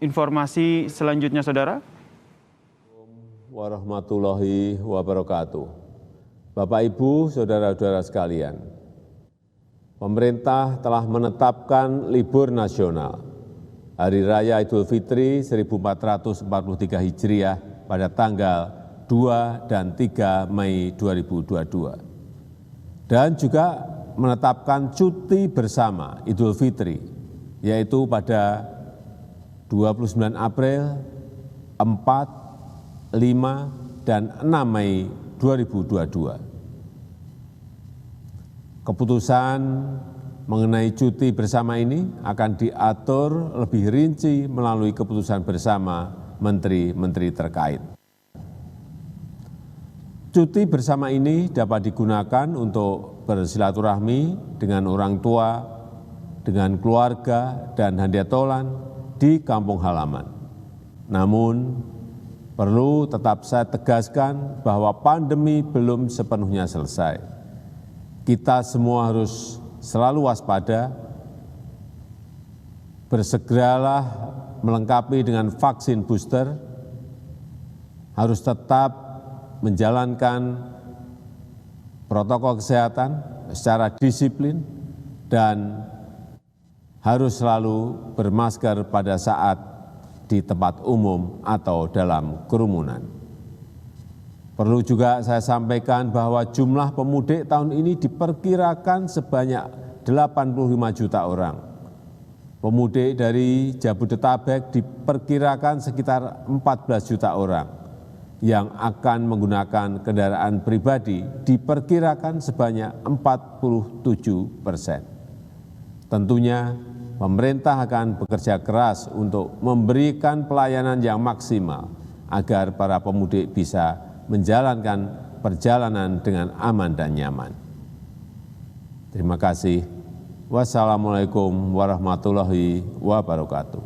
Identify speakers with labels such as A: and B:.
A: Informasi selanjutnya, Saudara.
B: Warahmatullahi wabarakatuh. Bapak, Ibu, saudara-saudara sekalian, pemerintah telah menetapkan libur nasional Hari Raya Idul Fitri 1443 Hijriah pada tanggal 2 dan 3 Mei 2022. Dan juga menetapkan cuti bersama Idul Fitri, yaitu pada 29 April, 4, 5, dan 6 Mei 2022. Keputusan mengenai cuti bersama ini akan diatur lebih rinci melalui keputusan bersama menteri-menteri terkait. Cuti bersama ini dapat digunakan untuk bersilaturahmi dengan orang tua, dengan keluarga, dan handiatolan di kampung halaman. Namun, perlu tetap saya tegaskan bahwa pandemi belum sepenuhnya selesai. Kita semua harus selalu waspada, bersegeralah melengkapi dengan vaksin booster, harus tetap menjalankan protokol kesehatan secara disiplin, dan harus selalu bermasker pada saat di tempat umum atau dalam kerumunan. Perlu juga saya sampaikan bahwa jumlah pemudik tahun ini diperkirakan sebanyak 85 juta orang. Pemudik dari Jabodetabek diperkirakan sekitar 14 juta orang. Yang akan menggunakan kendaraan pribadi diperkirakan sebanyak 47%. Tentunya pemerintah akan bekerja keras untuk memberikan pelayanan yang maksimal agar para pemudik bisa menjalankan perjalanan dengan aman dan nyaman. Terima kasih. Wassalamualaikum warahmatullahi wabarakatuh.